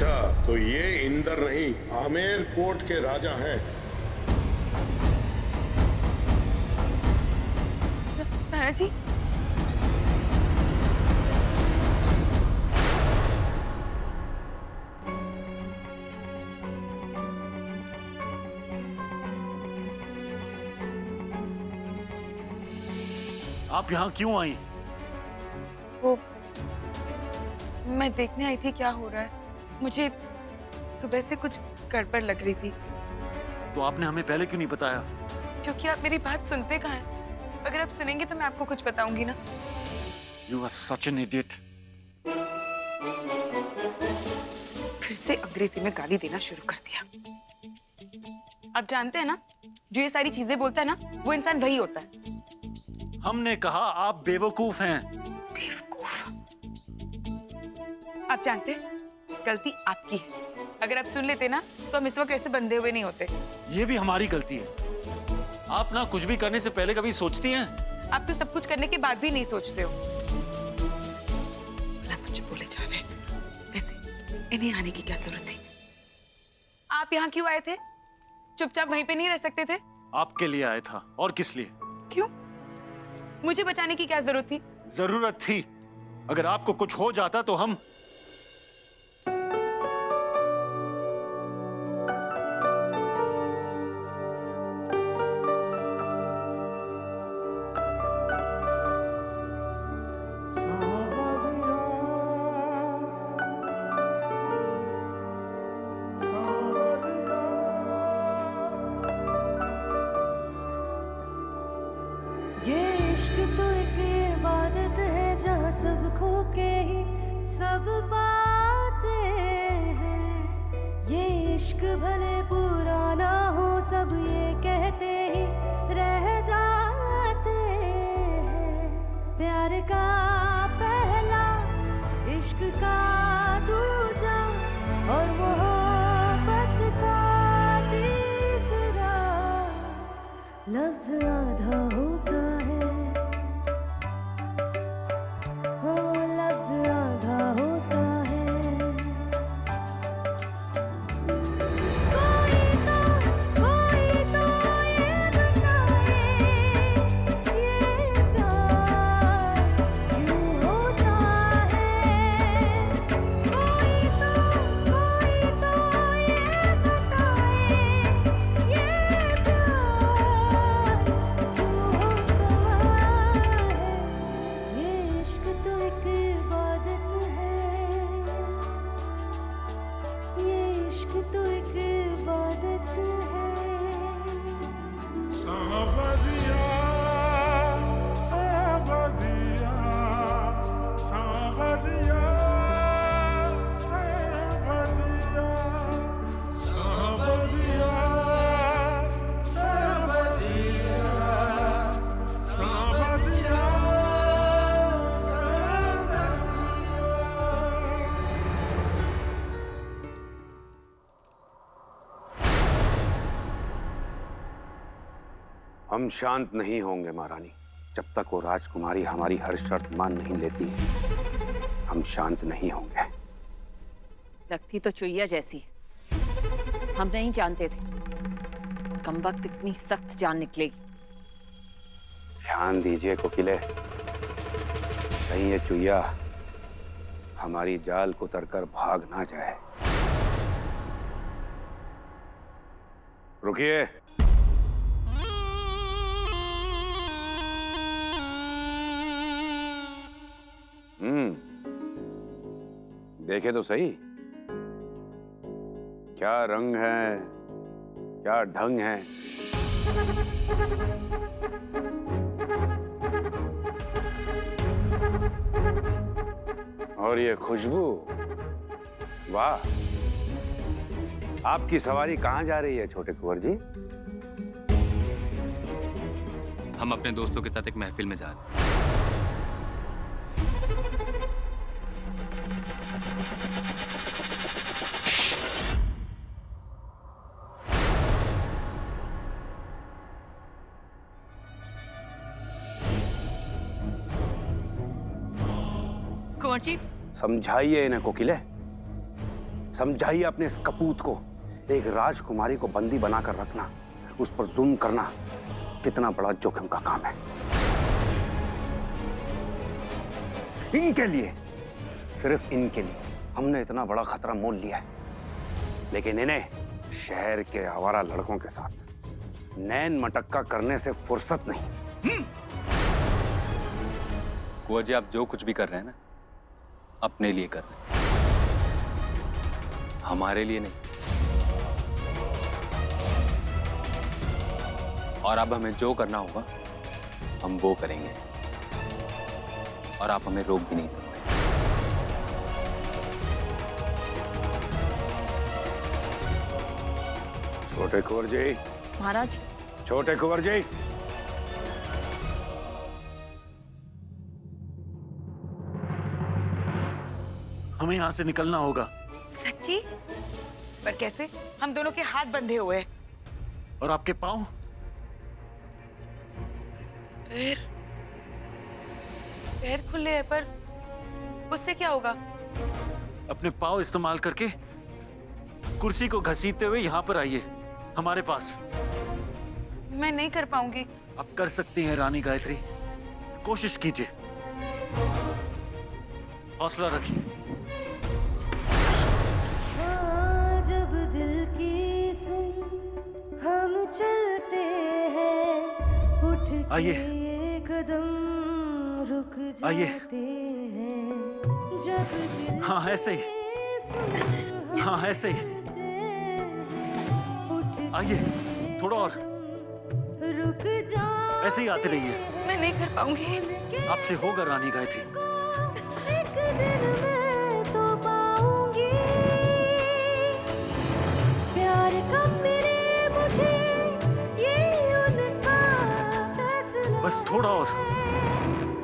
अच्छा, तो ये इंदर नहीं, आमेर कोर्ट के राजा हैं। नाना जी, आप यहाँ क्यों आई? वो मैं देखने आई थी क्या हो रहा है। मुझे सुबह से कुछ गड़बड़ लग रही थी। तो आपने हमें पहले क्यों नहीं बताया? क्योंकि आप मेरी बात सुनते कहाँ हैं। अगर आप सुनेंगे तो मैं आपको कुछ बताऊंगी ना। You are such an idiot. फिर से अंग्रेजी में गाली देना शुरू कर दिया। आप जानते हैं ना, जो ये सारी चीजें बोलता है ना, वो इंसान वही होता है। हमने कहा आप बेवकूफ हैं। बेवकूफ। आप जानते हैं, गलती आपकी है। अगर आप सुन लेते ना, तो हम इस वक्त ऐसे बंधे हुए नहीं होते। ये भी हमारी गलती है। आप ना कुछ भी करने से पहले कभी सोचती हैं? आप तो सब कुछ करने के बाद भी नहीं सोचते हो। भला मुझे बोले जा रहे हैं। वैसे इन्हें आने की क्या जरूरत थी? आप यहाँ क्यों आए थे? चुपचाप वहीं पे नहीं रह सकते थे? आपके लिए आया था। और किस लिए? क्यों? मुझे बचाने की क्या जरूरत थी? जरूरत थी। अगर आपको कुछ हो जाता तो हम ये इश्क तो एक इबादत है जहाँ सब खो के ही सब पाते हैं। ये इश्क भले पुराना हो सब ये कहते ही रह जाते हैं। प्यार का पहला, इश्क का दूजा और मोहब्बत का तीसरा लफ्ज आधा होता है। हो लफ्ज आधा होता है। कोई तो ये बताए, ये प्यार क्यों होता है। कोई तो ये बताए, ये प्यार क्यों होता है। ये इश्क तो एक इबादत है। ये इश्क तो एक इबादत है। सावरिया सावरिया सावरिया सावरिया सावरिया सावरिया सावरिया हम शांत नहीं होंगे महारानी, जब तक वो राजकुमारी हमारी हर शर्त मान नहीं लेती। हम शांत नहीं होंगे। लगती तो चुईया जैसी है। हम नहीं जानते थे कमबख्त इतनी सख्त जान निकलेगी। ध्यान दीजिए कोकिले, कहीं ये चुईया हमारी जाल को उतरकर भाग ना जाए। रुकिए। देखे तो सही, क्या रंग है, क्या ढंग है। और ये खुशबू, वाह। आपकी सवारी कहाँ जा रही है छोटे कुंवर जी? हम अपने दोस्तों के साथ एक महफिल में जा रहे हैं। कुंवर जी, समझाइए इन्हें कोकिले। समझाइए अपने इस कपूत को, एक राजकुमारी को बंदी बनाकर रखना, उस पर जुल्म करना कितना बड़ा जोखिम का काम है। इनके लिए, सिर्फ इनके लिए हमने इतना बड़ा खतरा मोल लिया है, लेकिन इन्हें शहर के आवारा लड़कों के साथ नैन मटक्का करने से फुर्सत नहीं। कुंवर जी, आप जो कुछ भी कर रहे हैं ना, अपने लिए कर रहे हैं, हमारे लिए नहीं। और अब हमें जो करना होगा हम वो करेंगे, और आप हमें रोक भी नहीं सकते। छोटे कुंवर जी, महाराज, छोटे कुंवर जी, हमें यहाँ से निकलना होगा। सच्ची? पर कैसे? हम दोनों के हाथ बंधे हुए हैं। और आपके पाँव? पैर खुले हैं, पर उससे क्या होगा? अपने पाँव इस्तेमाल करके कुर्सी को घसीटते हुए यहाँ पर आइए, हमारे पास। मैं नहीं कर पाऊंगी। आप कर सकती हैं रानी गायत्री, कोशिश कीजिए, हौसला रखिए। हाँ, जब दिल की सुन हम चलते हैं, उठ के आइए। एक कदम रुक आइए। जाते हैं। जब दिल हाँ, ऐसे ही। की सुन हाँ, ऐसे ही। उठ के आइए, थोड़ा और, रुक जा। ऐसे ही आते रहिए। मैं नहीं कर पाऊंगी। आपसे होगा रानी गायत्री। एक दिन मैं तो पाऊंगी प्यार कब मिले मुझे, ये उनका फैसला। बस थोड़ा और।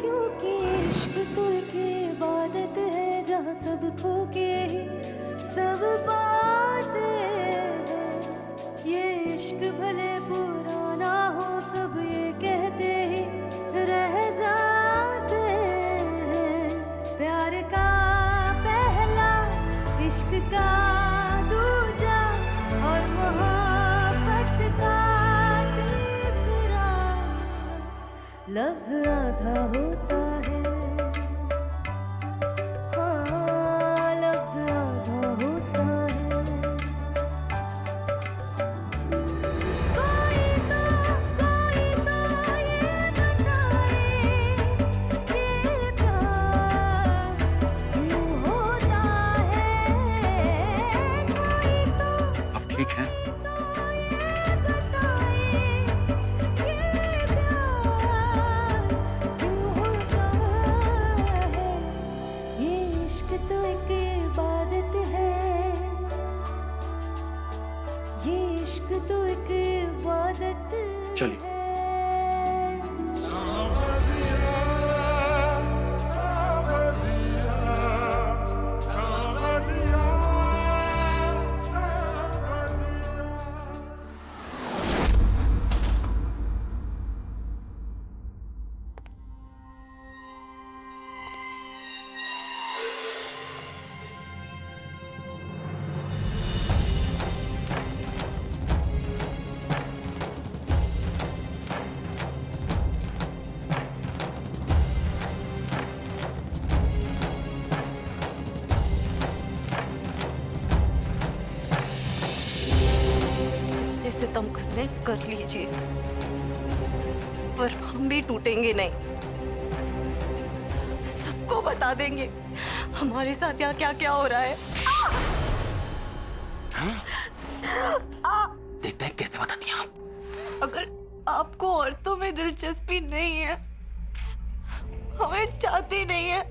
क्योंकि इश्क तो एक इबादत है, जहाँ सब खो के ही सब पाते हैं। ये इश्क भले पुराना हो, सब ये कहते ही रह जाते हैं। प्यार का पहला, इश्क का दूजा, और मोहब्बत का तीसरा। लफ्ज आधा होता है, हाँ, लफ्ज आधा होता है। कोई तो ये बताए, ये प्यार क्यों होता है। कोई तो आप ठीक हैं? ये बताए, ये प्यार क्यों होता है। ये इश्क तो एक इबादत है, ये इश्क तो एक इबादत चलिए। है। जितने सितम करने कर लीजिए, पर हम भी टूटेंगे नहीं। सबको बता देंगे हमारे साथ यहाँ क्या क्या हो रहा है। देखते हैं कैसे बताती हैं आप। अगर आपको औरतों में दिलचस्पी नहीं है, हमें चाहती नहीं है,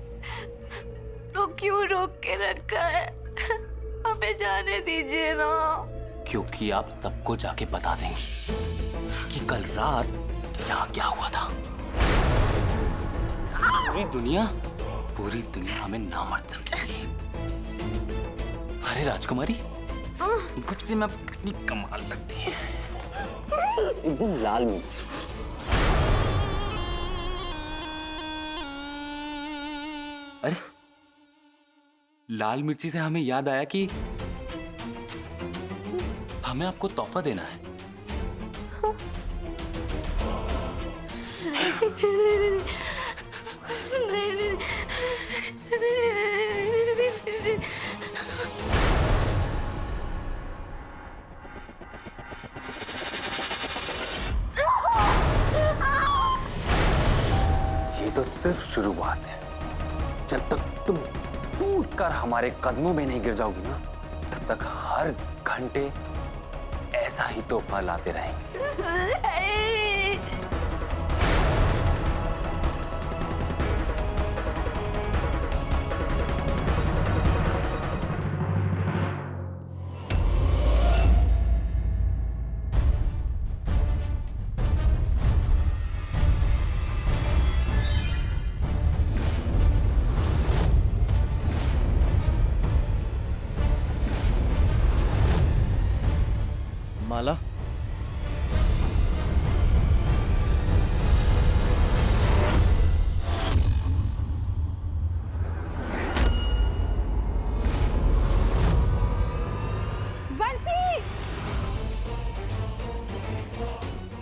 तो क्यों रोक के रखा है? हमें जाने दीजिए ना। क्योंकि आप सबको जाके बता देंगी कि कल रात यहाँ क्या हुआ था। पूरी दुनिया हमें नामर्द समझेगी। अरे राजकुमारी, गुस्से में आप कितनी कमाल लगती है, एकदम लाल मिर्च। अरे लाल मिर्ची से हमें याद आया कि हमें आपको तोहफा देना है। ये तो सिर्फ शुरुआत है। जब तक तुम टूट कर हमारे कदमों में नहीं गिर जाओगी ना, तब तक हर घंटे ऐसा ही तोहफा लाते रहेंगे। माला, बंसी,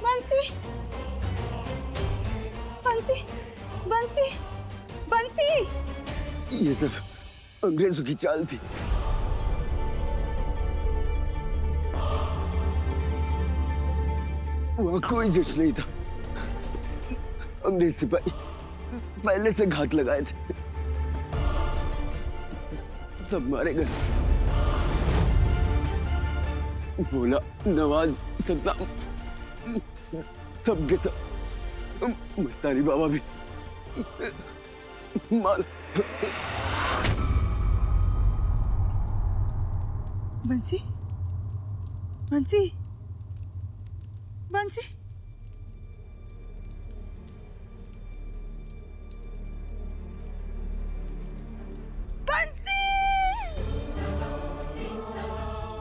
बंसी, बंसी, बंसी, बंसी। ये सब अंग्रेजों की चाल थी। वहां कोई जश्न नहीं था। अंग्रेज सिपाही पहले से घात लगाए थे। सब मारे गए। भोला, नवाज, सद्दाम, सब के सब। मस्तानी बाबा भी। माल। बंसी, बंसी, बंसी। बंसी,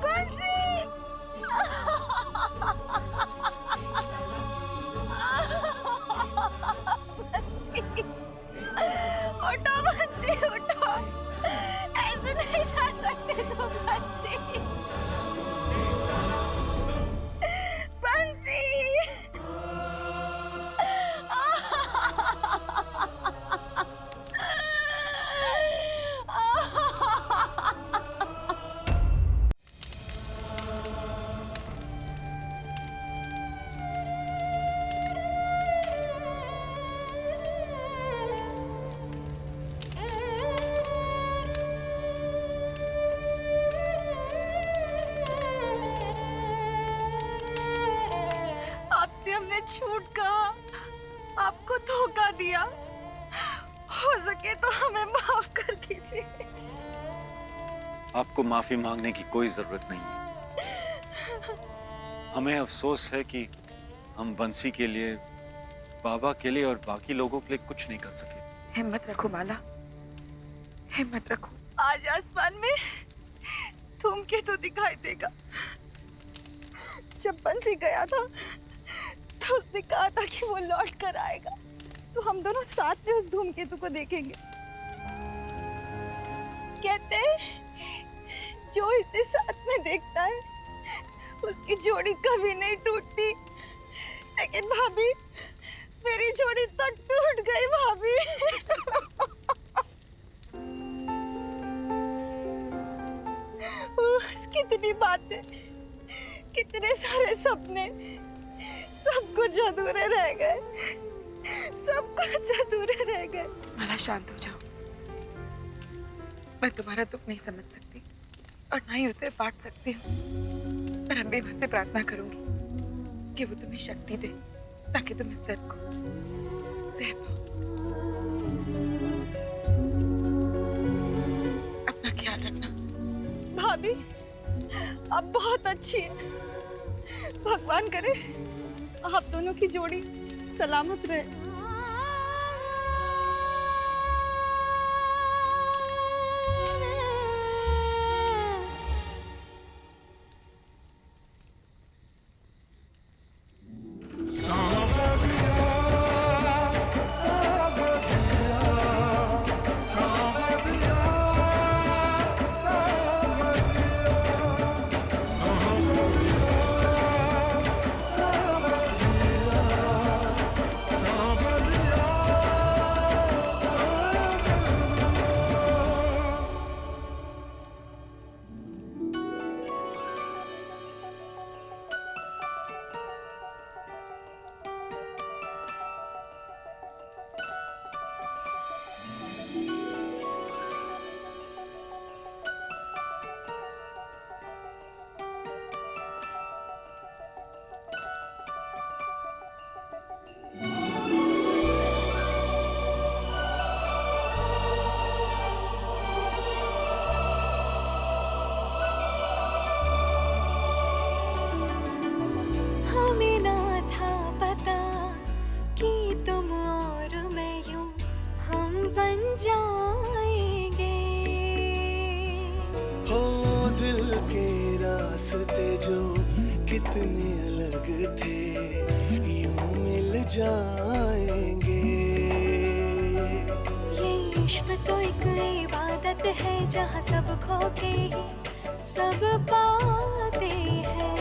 बंसी। उठो बंसी, उठो। ऐसे नहीं जा सकते तुम बंसी। बंसी। आपसे हमने झूठ कहा, आपको धोखा दिया। हो सके तो हमें माफ कर दीजिए। आपको माफी मांगने की कोई जरूरत नहीं है। हमें अफसोस है कि हम बंसी के लिए, बाबा के लिए और बाकी लोगों के लिए कुछ नहीं कर सके। हिम्मत रखो माला, हिम्मत रखो। आज आसमान में धूमकेतु दिखाई देगा। जब बंसी गया था तो उसने कहा था कि वो लौट कर आएगा, तो हम दोनों साथ में उस धूमकेतु को देखेंगे। कहते हैं जो इसे साथ में देखता है उसकी जोड़ी कभी नहीं टूटती। लेकिन भाभी, मेरी जोड़ी तो टूट गई भाभी। कितनी बातें, कितने सारे सपने, सब कुछ अधूरे रह गए। सब कुछ अधूरे रह गए। माला शांत हो जाओ। मैं तुम्हारा दुख नहीं समझ सकती और ना ही उसे बांट सकती हूँ, पर अम्बे से प्रार्थना करूंगी कि वो तुम्हें शक्ति दे ताकि तुम इस दर्द को सह पाओ। अपना ख्याल रखना। भाभी, आप बहुत अच्छी हैं। भगवान करे आप दोनों की जोड़ी सलामत रहे। रास्ते जो कितने अलग थे यूं मिल जाएंगे। ये इश्क तो एक इबादत है जहाँ सब खो के ही सब पाते हैं।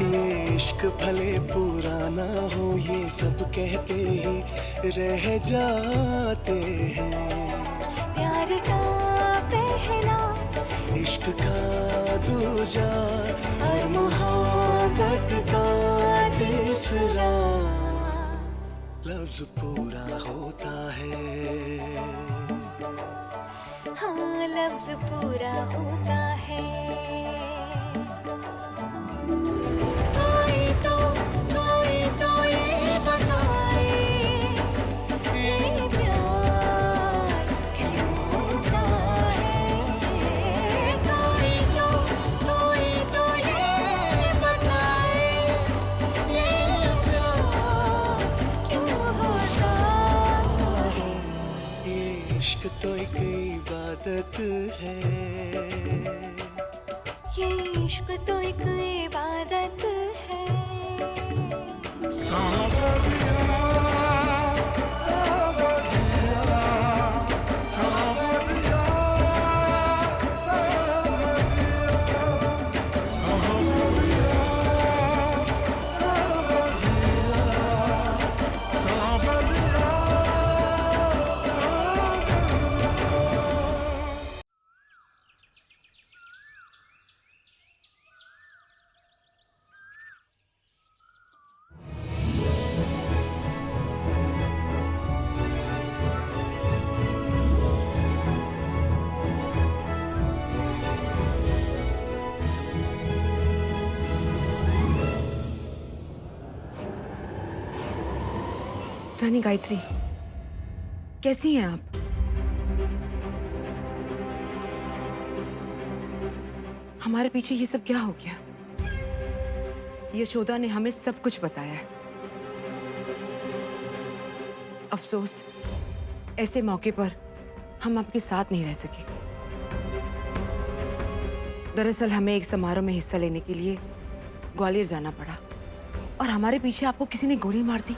ये इश्क भले पुराना हो ये सब कहते ही रह जाते हैं। प्यार का पहला, इश्क का दूजा और मोहब्बत का तीसरा लफ्ज पूरा होता है। हाँ लफ्ज पूरा होता है। कोई तो ये बताए ये प्यार क्यों होता है। कोई तो ये बताए ये प्यार क्यों होता है। ये इश्क तो एक इबादत है। ये इश्क तो एक इबादत है। रानी गायत्री, कैसी हैं आप? हमारे पीछे ये सब क्या हो गया? यशोदा ने हमें सब कुछ बताया है। अफसोस ऐसे मौके पर हम आपके साथ नहीं रह सके। दरअसल हमें एक समारोह में हिस्सा लेने के लिए ग्वालियर जाना पड़ा और हमारे पीछे आपको किसी ने गोली मार दी।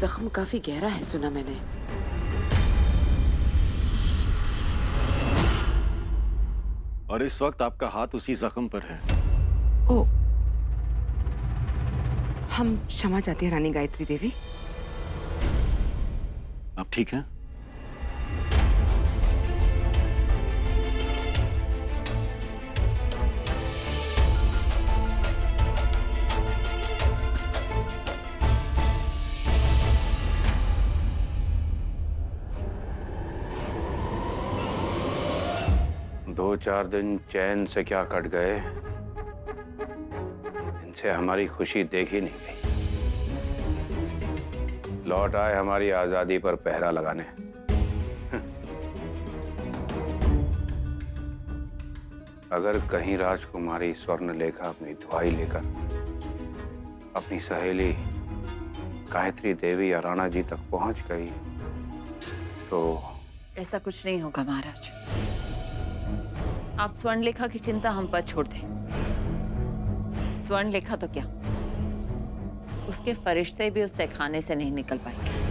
जख्म काफी गहरा है सुना मैंने। और इस वक्त आपका हाथ उसी जख्म पर है। ओ, हम क्षमा चाहते हैं रानी गायत्री देवी। आप ठीक हैं? दो चार दिन चैन से क्या कट गए, इनसे हमारी खुशी देखी नहीं गई। लौट आए हमारी आजादी पर पहरा लगाने। अगर कहीं राजकुमारी स्वर्णलेखा अपनी दुआई लेकर अपनी सहेली गायत्री देवी या राणा जी तक पहुंच गई तो ऐसा कुछ नहीं होगा महाराज। आप स्वर्णलेखा की चिंता हम पर छोड़ दें। स्वर्णलेखा तो क्या, उसके फरिश्ते भी उस तहखाने से नहीं निकल पाएंगे।